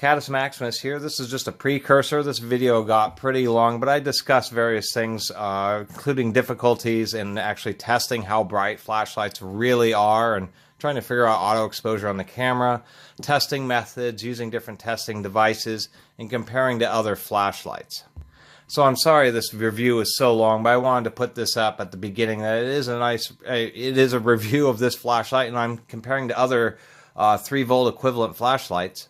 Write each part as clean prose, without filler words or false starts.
Catus Maximus here. This is just a precursor. This video got pretty long, but I discussed various things, including difficulties in actually testing how bright flashlights really are and trying to figure out auto exposure on the camera, testing methods, using different testing devices, and comparing to other flashlights. So I'm sorry this review is so long, but I wanted to put this up at the beginning. That it is a review of this flashlight, and I'm comparing to other 3-volt equivalent flashlights,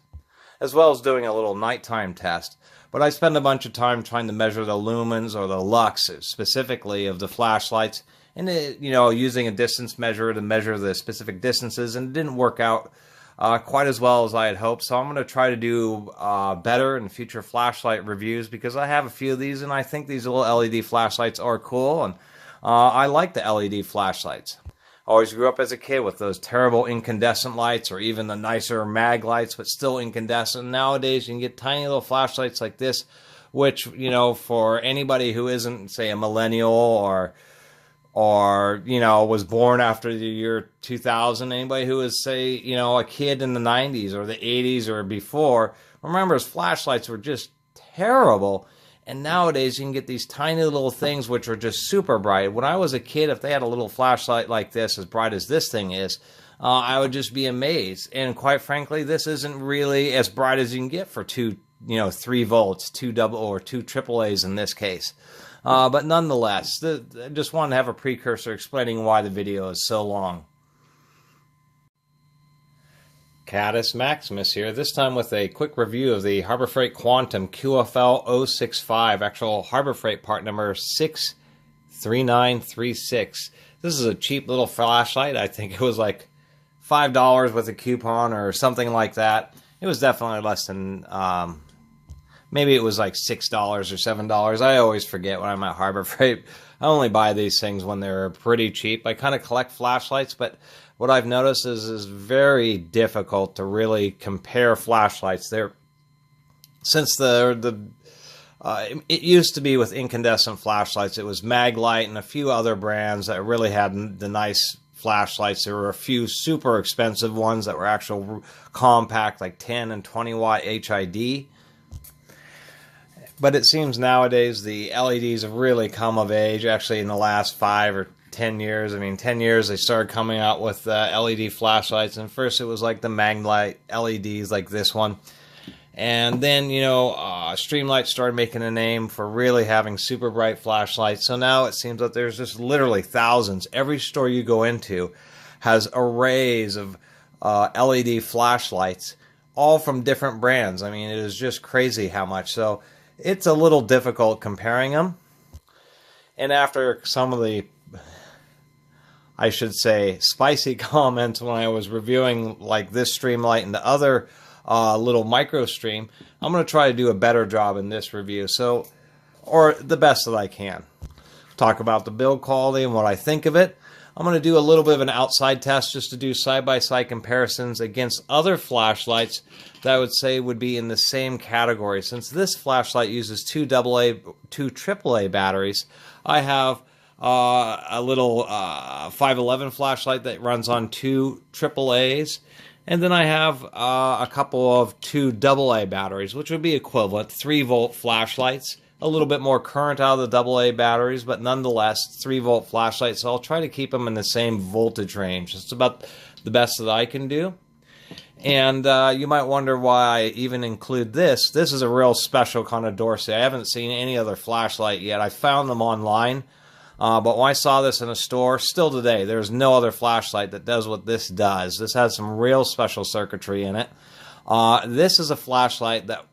as well as doing a little nighttime test. But I spend a bunch of time trying to measure the lumens or the lux specifically of the flashlights, and using a distance measure to measure the specific distances, and it didn't work out quite as well as I had hoped. So I'm going to try to do better in future flashlight reviews, because I have a few of these and I think these little LED flashlights are cool, and I like the LED flashlights. I always grew up as a kid with those terrible incandescent lights, or even the nicer mag lights, but still incandescent. Nowadays, you can get tiny little flashlights like this, which, for anybody who isn't, say, a millennial or was born after the year 2000, anybody who is, say, a kid in the 90s or the 80s or before, remembers flashlights were just terrible. And nowadays, you can get these tiny little things which are just super bright. When I was a kid, if they had a little flashlight like this, as bright as this thing is, I would just be amazed. And quite frankly, this isn't really as bright as you can get for 3 volts, 2 double or 2 AAAs in this case. But nonetheless, I just wanted to have a precursor explaining why the video is so long. Catus Maximus here, this time with a quick review of the Harbor Freight Quantum QFL 065, actual Harbor Freight part number 63936. This is a cheap little flashlight. I think it was like $5 with a coupon or something like that. It was definitely less than, maybe it was like $6 or $7. I always forget when I'm at Harbor Freight. I only buy these things when they're pretty cheap. I kind of collect flashlights, but what I've noticed is it's very difficult to really compare flashlights. Since it used to be with incandescent flashlights, it was Maglite and a few other brands that really had the nice flashlights. There were a few super expensive ones that were actual compact, like 10 and 20 watt HID. But it seems nowadays the LEDs have really come of age, actually in the last 5 or 10 years. I mean, 10 years they started coming out with LED flashlights, and first it was like the Maglite LEDs like this one. And then, Streamlight started making a name for really having super bright flashlights. So now it seems that there's just literally thousands. Every store you go into has arrays of LED flashlights, all from different brands. I mean, it is just crazy how much. So it's a little difficult comparing them. And after some of the, I should say, spicy comments when I was reviewing like this Streamlight and the other little micro stream, I'm going to try to do a better job in this review, or the best that I can. Talk about the build quality and what I think of it. I'm going to do a little bit of an outside test just to do side-by-side comparisons against other flashlights that I would say would be in the same category. Since this flashlight uses 2 AAA batteries, I have a little 511 flashlight that runs on 2 AAAs, and then I have a couple of 2 AA batteries, which would be equivalent 3-volt flashlights. A little bit more current out of the AA batteries, but nonetheless 3-volt flashlights. So I'll try to keep them in the same voltage range. It's about the best that I can do. And you might wonder why I even include this. This is a real special kind of Dorsey. I haven't seen any other flashlight yet. I found them online, but when I saw this in a store, still today, there's no other flashlight that does what this does. This has some real special circuitry in it. This is a flashlight that,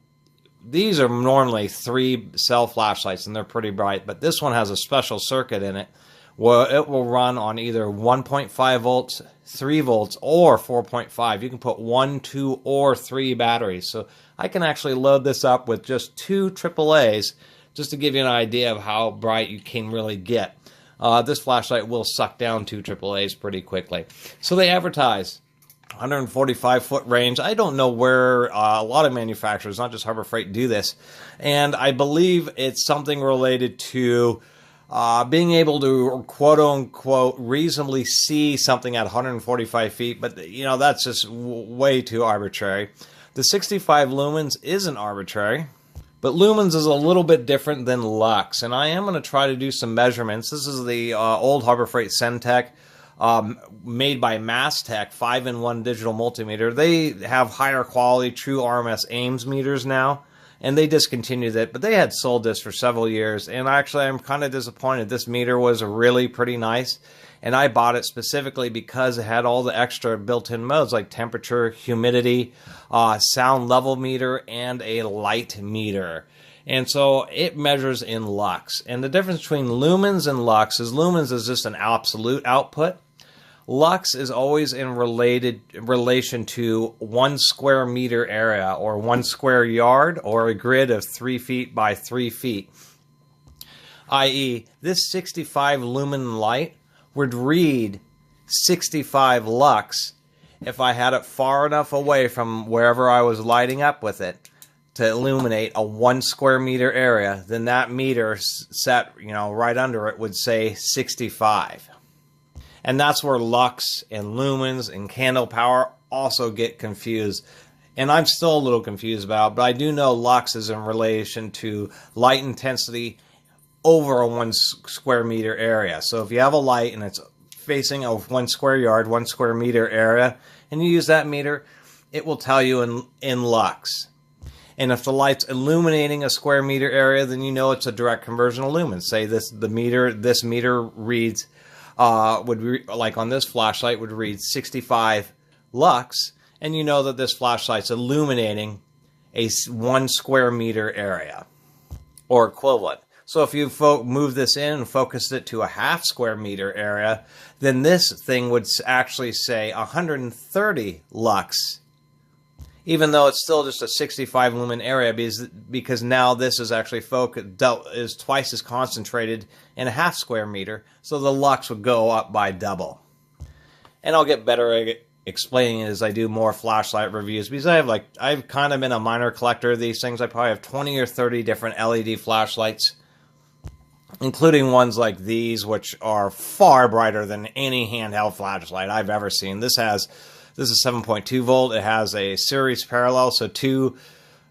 these are normally 3-cell flashlights and they're pretty bright, but this one has a special circuit in it where it will run on either 1.5 volts, 3 volts, or 4.5. You can put 1, 2, or 3 batteries. So I can actually load this up with just 2 AAAs just to give you an idea of how bright you can really get. This flashlight will suck down 2 AAAs pretty quickly. So they advertise 145-foot range. I don't know where a lot of manufacturers, not just Harbor Freight, do this. And I believe it's something related to being able to, quote-unquote, reasonably see something at 145 feet. But, that's just way too arbitrary. The 65 lumens isn't arbitrary, but lumens is a little bit different than lux, and I am going to try to do some measurements. This is the old Harbor Freight Centec, made by Mastech 5-in-1 digital multimeter. They have higher quality true RMS Ames meters now, and they discontinued it, but they had sold this for several years, and actually I'm kind of disappointed. This meter was really pretty nice, and I bought it specifically because it had all the extra built-in modes like temperature, humidity, sound level meter, and a light meter. And so it measures in lux. And the difference between lumens and lux is lumens is just an absolute output. Lux is always in relation to 1 square meter area, or 1 square yard, or a grid of 3 feet by 3 feet. I.e., this 65 lumen light would read 65 lux if I had it far enough away from wherever I was lighting up with it to illuminate a 1 square meter area. Then that meter set, right under it would say 65. And that's where lux and lumens and candle power also get confused. And I'm still a little confused about it, but I do know lux is in relation to light intensity over a 1 square meter area. So if you have a light and it's facing a 1 square yard, 1 square meter area, and you use that meter, it will tell you in lux. And if the light's illuminating a square meter area, then you know it's a direct conversion of lumens. Say this meter reads like on this flashlight would read 65 lux, and you know that this flashlight's illuminating a 1 square meter area or equivalent. So if you move this in and focus it to a half square meter area, then this thing would actually say 130 lux, even though it's still just a 65 lumen area, because now this is actually is twice as concentrated in a half square meter, so the lux would go up by double. And I'll get better at explaining it as I do more flashlight reviews, because I've kind of been a minor collector of these things. I probably have 20 or 30 different LED flashlights, including ones like these, which are far brighter than any handheld flashlight I've ever seen. This is 7.2 volt. It has a series parallel, so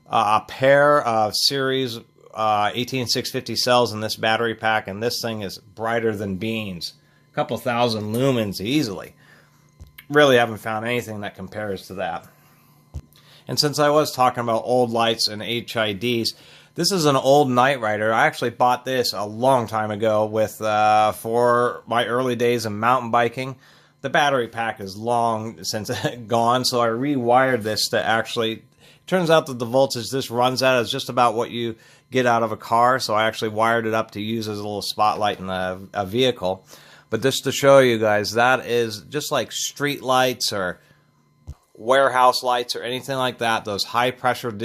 a pair of series 18650 cells in this battery pack, and this thing is brighter than beans. A couple thousand lumens easily. Really haven't found anything that compares to that. And since I was talking about old lights and HIDs, this is an old Night Rider. I actually bought this a long time ago for my early days of mountain biking. The battery pack is long since gone, so I rewired this to actually... Turns out that the voltage this runs at is just about what you get out of a car, so I actually wired it up to use as a little spotlight in a vehicle. But just to show you guys, that is just like street lights or warehouse lights or anything like that. Those high pressure,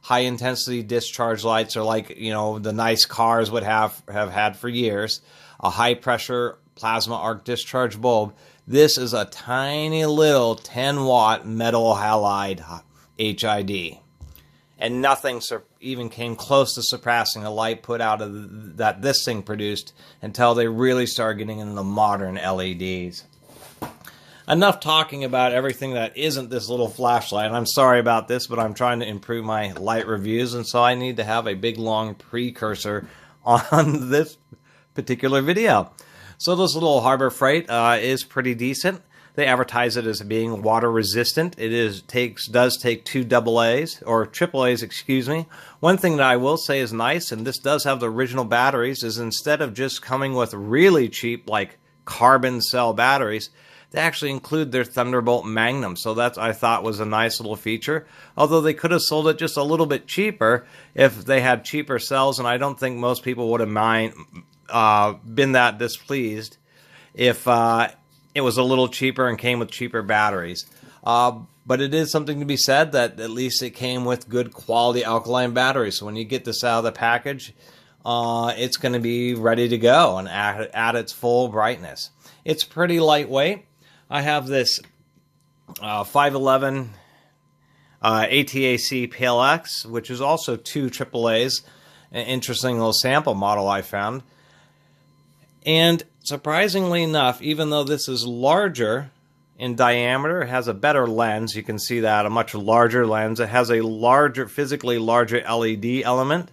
high intensity discharge lights are like, the nice cars would have had for years. A high pressure plasma arc discharge bulb. This is a tiny little 10 watt metal halide HID. And nothing even came close to surpassing the light put out of that this thing produced until they really started getting into the modern LEDs. Enough talking about everything that isn't this little flashlight. I'm sorry about this, but I'm trying to improve my light reviews, and so I need to have a big long precursor on this particular video. So this little Harbor Freight is pretty decent. They advertise it as being water resistant. It does take 2 AA's, or AAA's, excuse me. One thing that I will say is nice, and this does have the original batteries, is instead of just coming with really cheap, like carbon cell batteries, they actually include their Thunderbolt Magnum. So that I thought was a nice little feature. Although they could have sold it just a little bit cheaper if they had cheaper cells, and I don't think most people would have been that displeased if it was a little cheaper and came with cheaper batteries. But it is something to be said that at least it came with good quality alkaline batteries. So when you get this out of the package, it's going to be ready to go and at its full brightness. It's pretty lightweight. I have this 511 ATAC PLX, which is also 2 AAAs. An interesting little sample model I found. And surprisingly enough, even though this is larger in diameter. It has a better lens. You can see that, a much larger lens. It has a larger, physically larger LED element.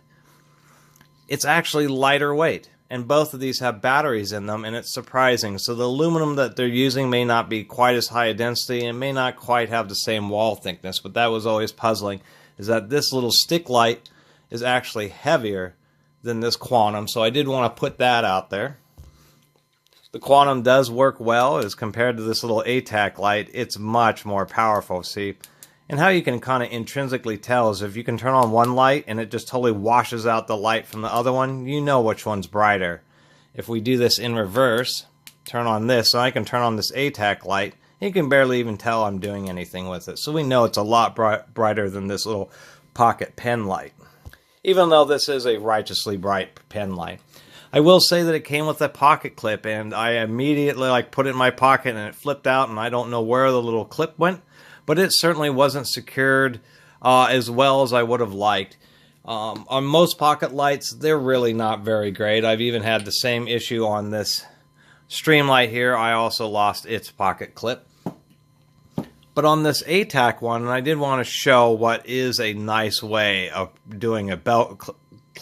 It's actually lighter weight, and both of these have batteries in them, and it's surprising. So the aluminum that they're using may not be quite as high a density and may not quite have the same wall thickness, but that was always puzzling, is that this little stick light is actually heavier than this Quantum, so I did want to put that out there. The Quantum does work well as compared to this little ATAC light. It's much more powerful, see? And how you can kind of intrinsically tell is if you can turn on one light and it just totally washes out the light from the other one, you know which one's brighter. If we do this in reverse, turn on this, so I can turn on this ATAC light, you can barely even tell I'm doing anything with it. So we know it's a lot brighter than this little pocket pen light, even though this is a righteously bright pen light. I will say that it came with a pocket clip, and I immediately put it in my pocket and it flipped out, and I don't know where the little clip went. But it certainly wasn't secured as well as I would have liked. On most pocket lights, they're really not very great. I've even had the same issue on this Streamlight here. I also lost its pocket clip. But on this ATAC one, and I did want to show what is a nice way of doing a belt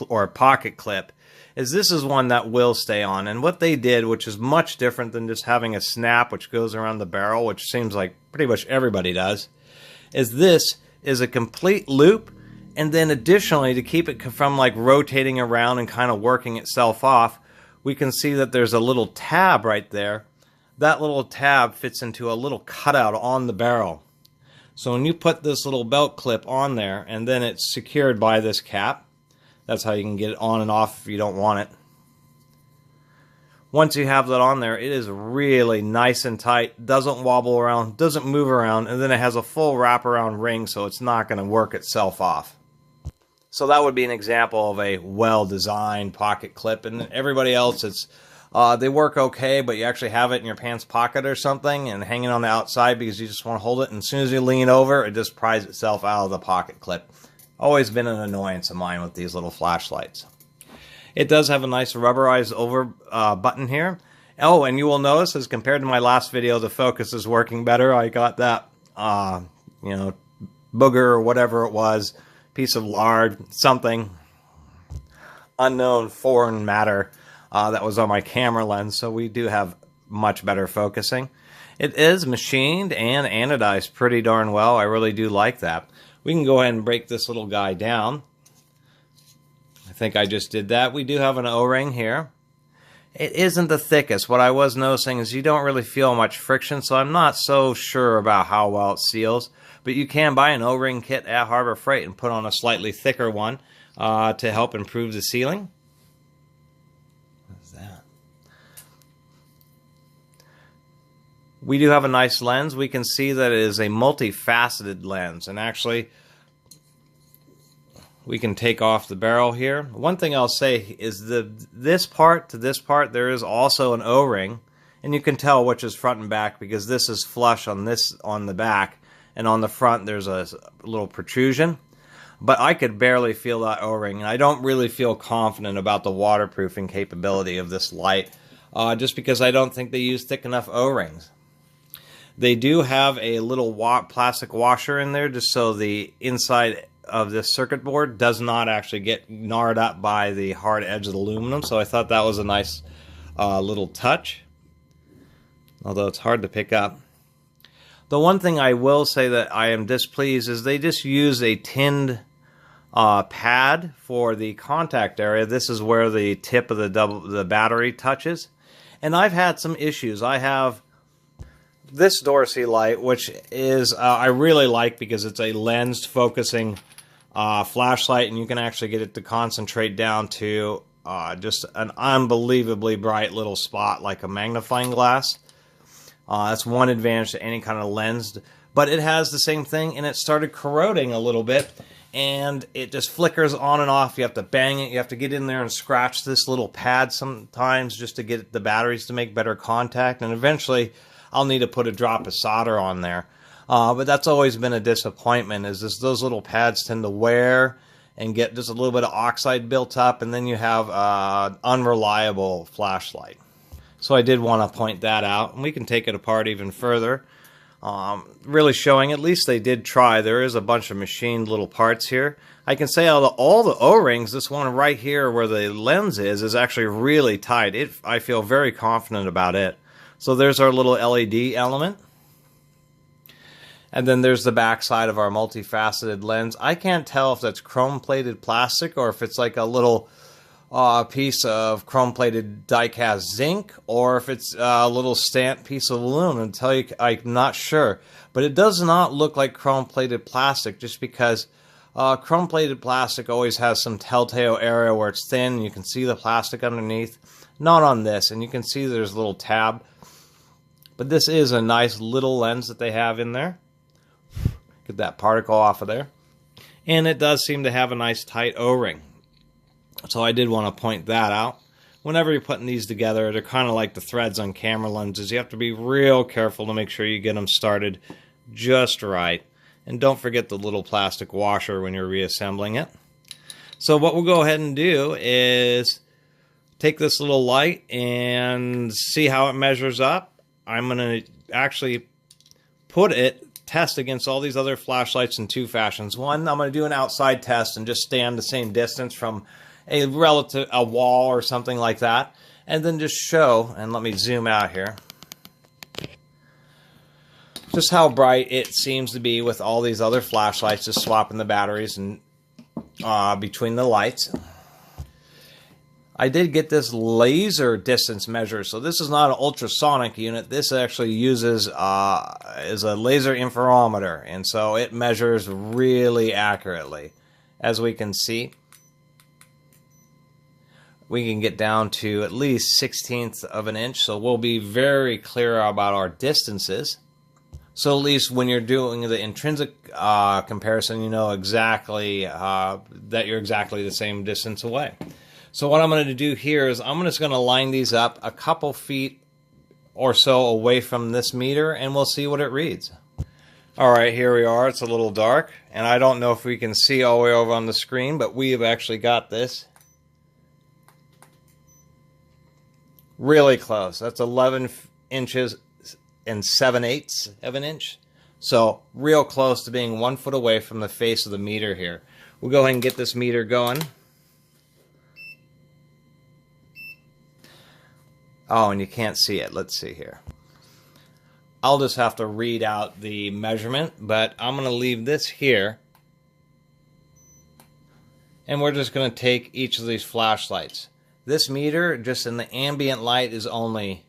or a pocket clip, is this is one that will stay on. And what they did, which is much different than just having a snap which goes around the barrel, which seems like pretty much everybody does, is this is a complete loop, and then additionally, to keep it from rotating around and kind of working itself off, we can see that there's a little tab right there. That little tab fits into a little cutout on the barrel. So when you put this little belt clip on there, and then it's secured by this cap, that's how you can get it on and off if you don't want it. Once you have that on there, it is really nice and tight, doesn't wobble around, doesn't move around, and then it has a full wraparound ring, so it's not going to work itself off. So that would be an example of a well-designed pocket clip, and everybody else, it's they work okay, but you actually have it in your pants pocket or something and hanging on the outside because you just want to hold it, and as soon as you lean over, it just pries itself out of the pocket clip. Always been an annoyance of mine with these little flashlights. It does have a nice rubberized over button here. Oh, and you will notice, as compared to my last video, the focus is working better. I got that, booger or whatever it was, piece of lard, something, unknown foreign matter that was on my camera lens, so we do have much better focusing. It is machined and anodized pretty darn well. I really do like that. We can go ahead and break this little guy down. I think I just did that. We do have an O-ring here. It isn't the thickest. What I was noticing is you don't really feel much friction, so I'm not so sure about how well it seals. But you can buy an O-ring kit at Harbor Freight and put on a slightly thicker one to help improve the sealing. What's that? We do have a nice lens. We can see that it is a multifaceted lens, and actually we can take off the barrel here. One thing I'll say is this part to this part, there is also an O-ring, and you can tell which is front and back because this is flush on the back, and on the front there's a little protrusion. But I could barely feel that O-ring, and I don't really feel confident about the waterproofing capability of this light, just because I don't think they use thick enough O-rings. They do have a little plastic washer in there just so the inside of this circuit board does not actually get gnarred up by the hard edge of the aluminum, so I thought that was a nice little touch, although it's hard to pick up. The one thing I will say that I am displeased is they just use a tinned pad for the contact area. This is where the tip of the battery touches, and I've had some issues. I have this Dorsey light, which is I really like because it's a lensed focusing flashlight, and you can actually get it to concentrate down to just an unbelievably bright little spot like a magnifying glass. That's one advantage to any kind of lens, but it has the same thing, and it started corroding a little bit, and it just flickers on and off. You have to bang it, you have to get in there and scratch this little pad sometimes just to get the batteries to make better contact, and eventually I'll need to put a drop of solder on there. But that's always been a disappointment, is those little pads tend to wear and get just a little bit of oxide built up, and then you have an unreliable flashlight. So I did want to point that out, and we can take it apart even further. really showing, at least they did try. There is a bunch of machined little parts here. I can say out of all the O-rings, this one right here where the lens is actually really tight. I feel very confident about it. So there's our little LED element. And then there's the back side of our multifaceted lens. I can't tell if that's chrome-plated plastic or if it's like a little piece of chrome-plated die-cast zinc, or if it's a little stamped piece of aluminum. I'm not sure. But it does not look like chrome-plated plastic, just because chrome-plated plastic always has some telltale area where it's thin and you can see the plastic underneath. Not on this, and you can see there's a little tab. But this is a nice little lens that they have in there. Get that particle off of there. And it does seem to have a nice tight O-ring. So I did want to point that out. Whenever you're putting these together, they're kind of like the threads on camera lenses. You have to be real careful to make sure you get them started just right. And don't forget the little plastic washer when you're reassembling it. So what we'll go ahead and do is take this little light and see how it measures up. I'm going to actually test against all these other flashlights in two fashions. One, I'm going to do an outside test and just stand the same distance from a wall or something like that, and then just show, and let me zoom out here, just how bright it seems to be with all these other flashlights, just swapping the batteries and between the lights. I did get this laser distance measure, so this is not an ultrasonic unit. This actually uses is a laser interferometer, and so it measures really accurately. As we can see, we can get down to at least 1/16 of an inch, so we'll be very clear about our distances. So at least when you're doing the intrinsic comparison, you know exactly that you're exactly the same distance away. So what I'm going to do here is I'm just going to line these up a couple feet or so away from this meter, and we'll see what it reads. Alright, here we are. It's a little dark, and I don't know if we can see all the way over on the screen, but we have actually got this really close. That's 11 inches and 7/8 of an inch. So real close to being 1 foot away from the face of the meter here. We'll go ahead and get this meter going. Oh, and you can't see it. Let's see here. I'll just have to read out the measurement, but I'm going to leave this here. And we're just going to take each of these flashlights. This meter, just in the ambient light, is only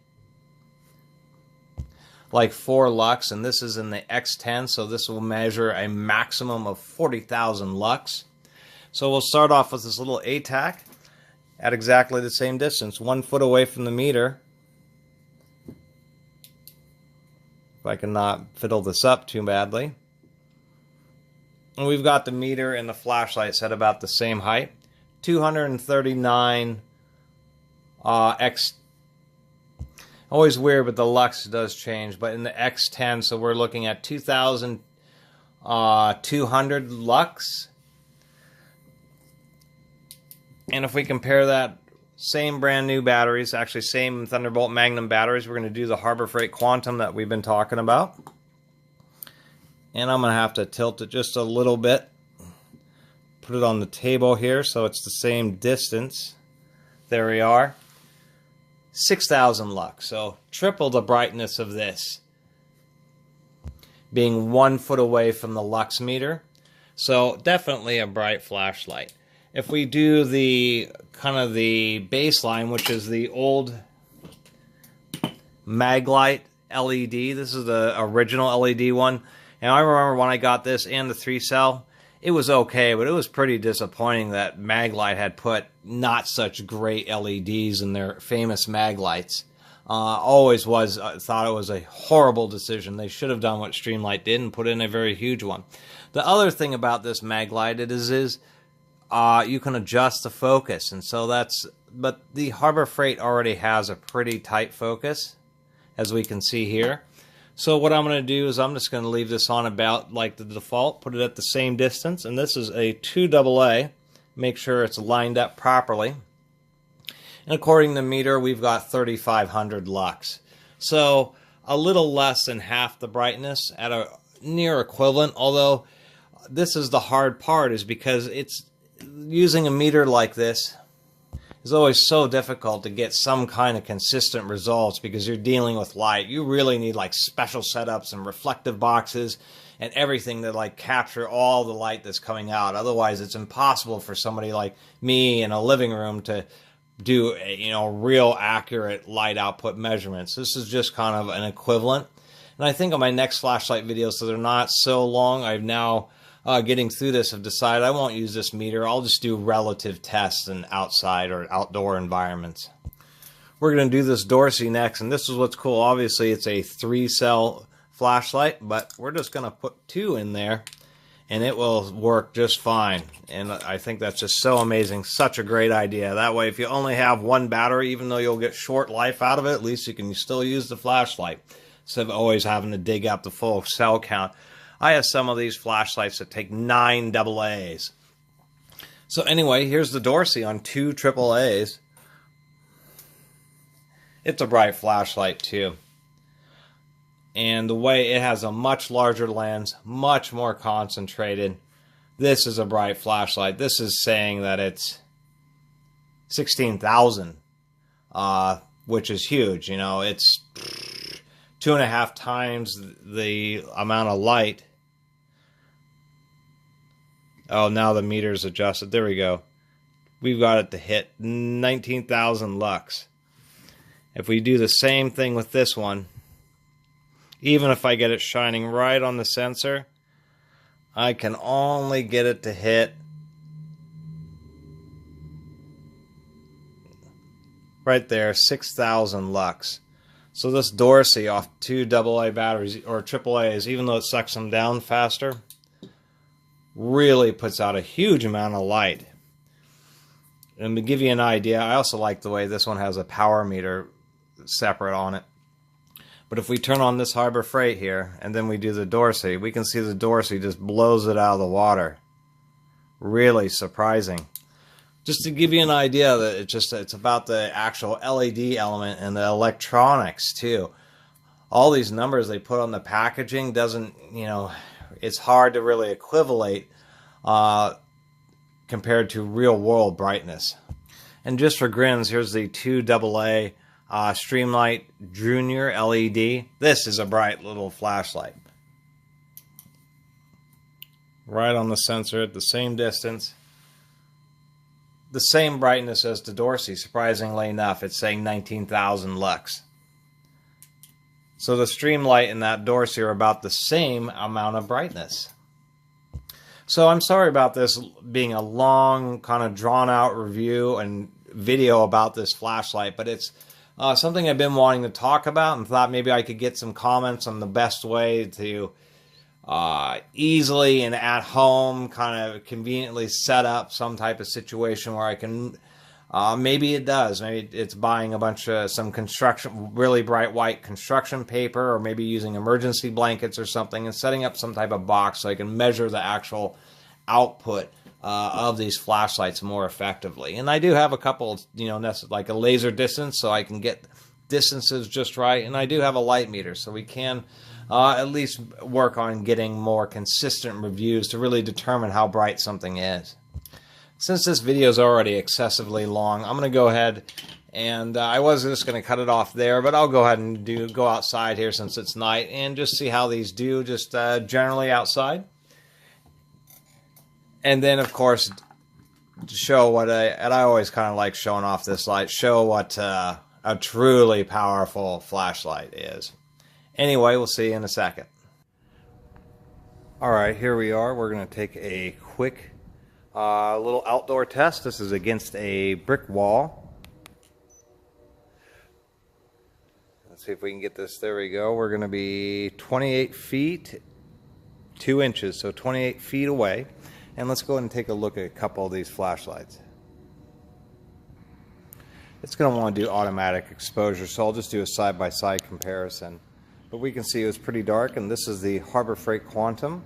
like 4 lux, and this is in the X10, so this will measure a maximum of 40,000 lux. So we'll start off with this little ATAC at exactly the same distance, 1 foot away from the meter. If I can not fiddle this up too badly. And we've got the meter and the flashlight set about the same height. 239 X. Always weird, but the lux does change. But in the X10, so we're looking at 2,200 lux. And if we compare that, same brand new batteries, actually same Thunderbolt Magnum batteries, we're going to do the Harbor Freight Quantum that we've been talking about. And I'm going to have to tilt it just a little bit. Put it on the table here so it's the same distance. There we are. 6,000 lux, so triple the brightness of this. Being 1 foot away from the lux meter. So definitely a bright flashlight. If we do the kind of the baseline, which is the old Maglite LED, this is the original LED one. And I remember when I got this and the 3-cell, it was okay, but it was pretty disappointing that Maglite had put not such great LEDs in their famous Maglites. Always was, thought it was a horrible decision. They should have done what Streamlight did and put in a very huge one. The other thing about this Maglite is you can adjust the focus, and so but the Harbor Freight already has a pretty tight focus, as we can see here. So what I'm going to do is I'm just going to leave this on about like the default, put it at the same distance, and this is a 2AA. Make sure it's lined up properly. And according to the meter, we've got 3,500 lux. So a little less than half the brightness at a near equivalent, although this is the hard part, is because it's using a meter like this is always so difficult to get some kind of consistent results because you're dealing with light. You really need like special setups and reflective boxes and everything to like capture all the light that's coming out. Otherwise, it's impossible for somebody like me in a living room to do real accurate light output measurements. This is just kind of an equivalent. And I think on my next flashlight videos, so they're not so long, I've now getting through this, have decided I won't use this meter. I'll just do relative tests in outside or outdoor environments. We're going to do this Dorsey next, and this is what's cool. Obviously, it's a 3-cell flashlight, but we're just going to put 2 in there, and it will work just fine. And I think that's just so amazing. Such a great idea. That way, if you only have 1 battery, even though you'll get short life out of it, at least you can still use the flashlight instead of always having to dig up the full cell count. I have some of these flashlights that take 9 AA's. So anyway, here's the Dorsey on 2 AA's. It's a bright flashlight too. And the way it has a much larger lens, much more concentrated. This is a bright flashlight. This is saying that it's 16,000, which is huge. It's 2.5 times the amount of light. Oh, now the meter's adjusted. There we go. We've got it to hit 19,000 lux. If we do the same thing with this one, even if I get it shining right on the sensor, I can only get it to hit right there, 6,000 lux. So this Dorsey off 2 AA batteries, or AAA's, even though it sucks them down faster, really puts out a huge amount of light. And to give you an idea, I also like the way this one has a power meter separate on it. But if we turn on this Harbor Freight here, and then we do the Dorsey, we can see the Dorsey just blows it out of the water. Really surprising. Just to give you an idea that it's about the actual LED element and the electronics too. All these numbers they put on the packaging doesn't, it's hard to really equivalate compared to real world brightness. And just for grins, here's the 2 AA Streamlight Junior LED. This is a bright little flashlight. Right on the sensor at the same distance. The same brightness as the Dorsey, surprisingly enough. It's saying 19,000 lux. So the Streamlight and that Dorsey are about the same amount of brightness. So I'm sorry about this being a long, kind of drawn out review and video about this flashlight, but it's something I've been wanting to talk about and thought maybe I could get some comments on the best way to easily and at home kind of conveniently set up some type of situation where I can, maybe it does. Maybe it's buying a bunch of some construction, really bright white construction paper, or maybe using emergency blankets or something and setting up some type of box so I can measure the actual output of these flashlights more effectively. And I do have a couple, like a laser distance so I can get distances just right. And I do have a light meter so we can at least work on getting more consistent reviews to really determine how bright something is. Since this video is already excessively long, I'm going to go ahead and I was just going to cut it off there, but I'll go ahead and go outside here since it's night and just see how these do just generally outside. And then, of course, to show what and I always kind of like showing off this light, show what a truly powerful flashlight is. Anyway, we'll see you in a second. Alright, here we are. We're going to take a quick little outdoor test. This is against a brick wall. Let's see if we can get this. There we go. We're going to be 28 feet, 2 inches, so 28 feet away. And let's go ahead and take a look at a couple of these flashlights. It's going to want to do automatic exposure, so I'll just do a side-by-side comparison. But we can see it's pretty dark, and this is the Harbor Freight Quantum.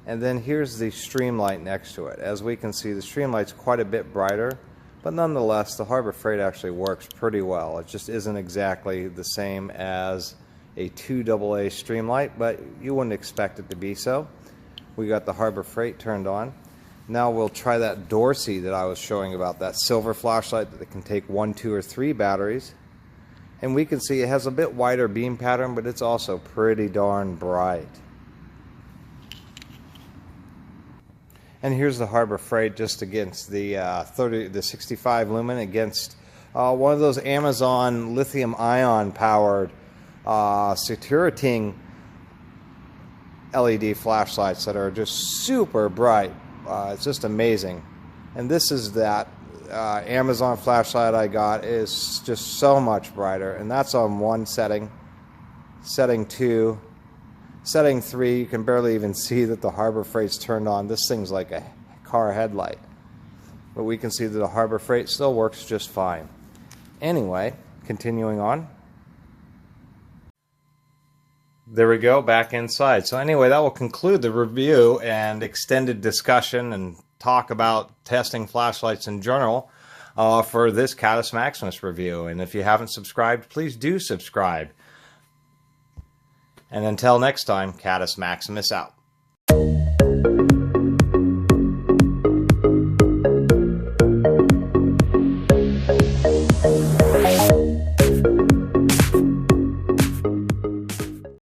And then here's the Streamlight next to it. As we can see, the Streamlight's quite a bit brighter, But nonetheless, the Harbor Freight actually works pretty well. It just isn't exactly the same as a 2AA Streamlight, but you wouldn't expect it to be so. We got the Harbor Freight turned on. Now we'll try that Dorsey that I was showing about, that silver flashlight that can take 1, 2, or 3 batteries. And we can see it has a bit wider beam pattern, but it's also pretty darn bright. And here's the Harbor Freight just against the 65 lumen against one of those Amazon lithium-ion powered Securiting LED flashlights that are just super bright. It's just amazing. And this is that Amazon flashlight I got, is just so much brighter, and that's on 1 setting. Setting 2. Setting 3, you can barely even see that the Harbor Freight's turned on. This thing's like a car headlight. But we can see that the Harbor Freight still works just fine. Anyway, continuing on. There we go, back inside. So anyway, that will conclude the review and extended discussion and talk about testing flashlights in general for this Catus Maximus review. And if you haven't subscribed, please do subscribe. And until next time, Catus Maximus out.